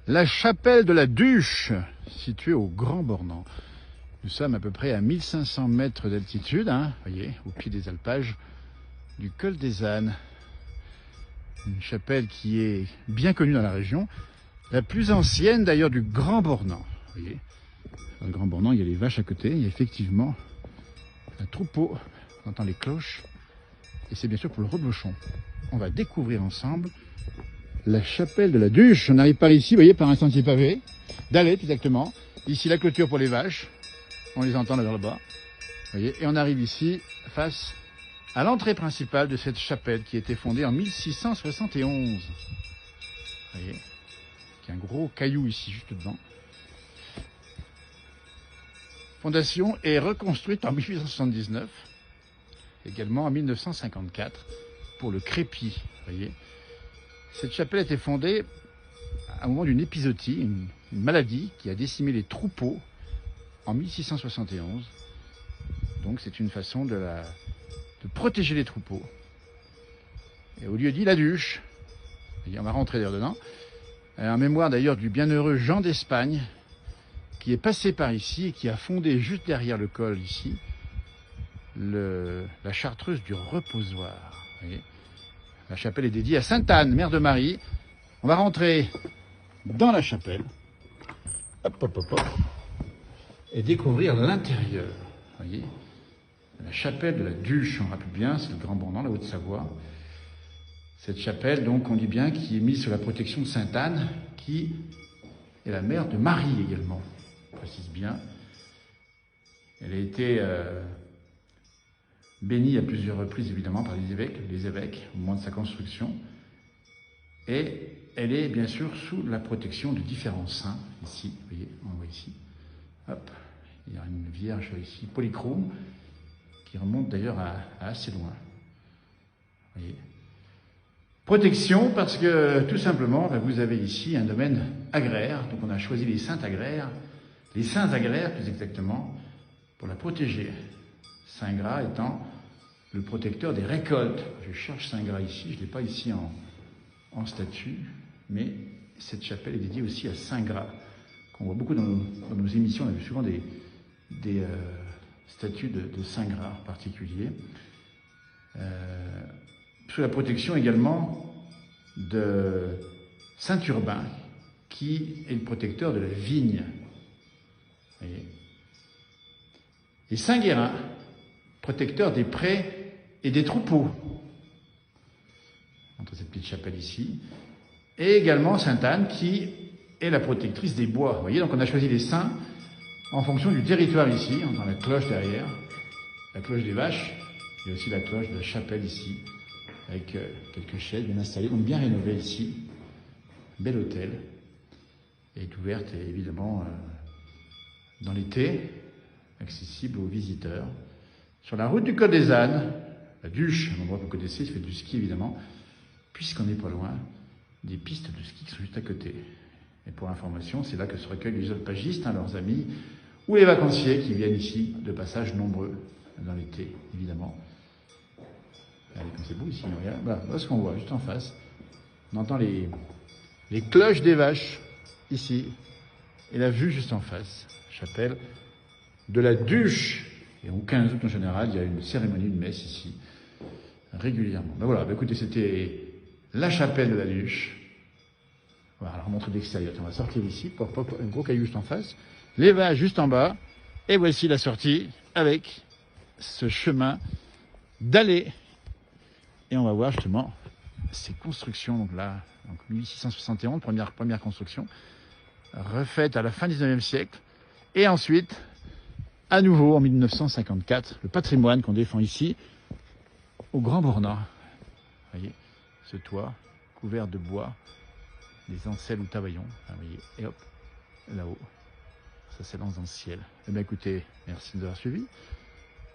La chapelle de la Duche, située au Grand Bornand. Nous sommes à peu près à 1500 mètres d'altitude, voyez, au pied des alpages du col des Ânes. Une chapelle qui est bien connue dans la région, la plus ancienne d'ailleurs du Grand Bornand. Voyez, dans le Grand Bornand, il y a les vaches à côté, il y a effectivement un troupeau, on entend les cloches, et c'est bien sûr pour le reblochon. On va découvrir ensemble la chapelle de la Duche. On arrive par ici, vous voyez, par un sentier pavé, d'allée exactement. Ici la clôture pour les vaches, on les entend vers le bas. Voyez, et on arrive ici face à l'entrée principale de cette chapelle qui a été fondée en 1671. Vous voyez, il y a un gros caillou ici juste devant. Fondation est reconstruite en 1879, également en 1954 pour le crépi. Voyez. Cette chapelle a été fondée à un moment d'une épizootie, une maladie qui a décimé les troupeaux en 1671. Donc c'est une façon de protéger les troupeaux. Et au lieu dit la Duche, on va rentrer dedans, en mémoire d'ailleurs du bienheureux Jean d'Espagne, qui est passé par ici et qui a fondé juste derrière le col ici, la chartreuse du reposoir. Voyez. La chapelle est dédiée à Sainte Anne, mère de Marie. On va rentrer dans la chapelle. Hop, hop, hop, hop. Et découvrir l'intérieur. Voyez, la chapelle de la Duche, on rappelle bien, c'est le Grand Bornand, la Haute-Savoie. Cette chapelle, donc, on dit bien, qui est mise sous la protection de Sainte Anne, qui est la mère de Marie également. On précise bien. Elle a été bénie à plusieurs reprises, évidemment, par les évêques, au moment de sa construction. Et elle est, bien sûr, sous la protection de différents saints, ici, vous voyez, on voit ici. Hop, il y a une vierge ici, polychrome, qui remonte d'ailleurs à assez loin. Vous voyez. Protection, parce que, tout simplement, vous avez ici un domaine agraire, donc on a choisi les saints agraires plus exactement, pour la protéger. Saint Gras étant le protecteur des récoltes. Je cherche Saint Gras ici, je ne l'ai pas ici en statue, mais cette chapelle est dédiée aussi à Saint Gras, qu'on voit beaucoup dans nos émissions. On a vu souvent des statues de Saint Gras en particulier. Sous la protection également de Saint Urbain, qui est le protecteur de la vigne. Voyez. Et Saint Guérin, protecteur des prés et des troupeaux. Entre cette petite chapelle ici. Et également Sainte Anne, qui est la protectrice des bois. Vous voyez, donc on a choisi les saints en fonction du territoire ici. On entend la cloche derrière, la cloche des vaches. Il y a aussi la cloche de la chapelle ici, avec quelques chaises bien installées, donc bien rénovées ici. Bel hôtel. Et est ouverte évidemment dans l'été, accessible aux visiteurs. Sur la route du Col des Ânes, la Duche, un endroit que vous connaissez, il fait du ski évidemment, puisqu'on n'est pas loin des pistes de ski qui sont juste à côté. Et pour information, c'est là que se recueillent les alpagistes, leurs amis, ou les vacanciers qui viennent ici de passage nombreux dans l'été, évidemment. Allez, comme c'est beau ici, regarde. Voilà ce qu'on voit juste en face. On entend les cloches des vaches ici, et la vue juste en face. Chapelle de la Duche. Et au 15 août en général, il y a une cérémonie, une messe ici, régulièrement. Ben voilà, écoutez, c'était la chapelle de la Duche. Voilà, alors montrer d'extérieur. On va sortir ici, un gros caillou juste en face, les vaches juste en bas, et voici la sortie avec ce chemin d'allée. Et on va voir justement ces constructions, donc là, donc 1671, première construction, refaite à la fin du 19e siècle, et ensuite, à nouveau en 1954, le patrimoine qu'on défend ici, au Grand Bornand. Vous voyez, ce toit couvert de bois, des ancelles ou tavaillons, vous voyez, et hop, là-haut, ça s'élance dans le ciel. Eh bien écoutez, merci de nous avoir suivis.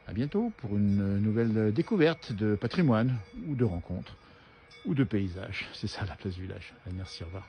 À bientôt pour une nouvelle découverte de patrimoine, ou de rencontres, ou de paysages. C'est ça la place du village. Merci, au revoir.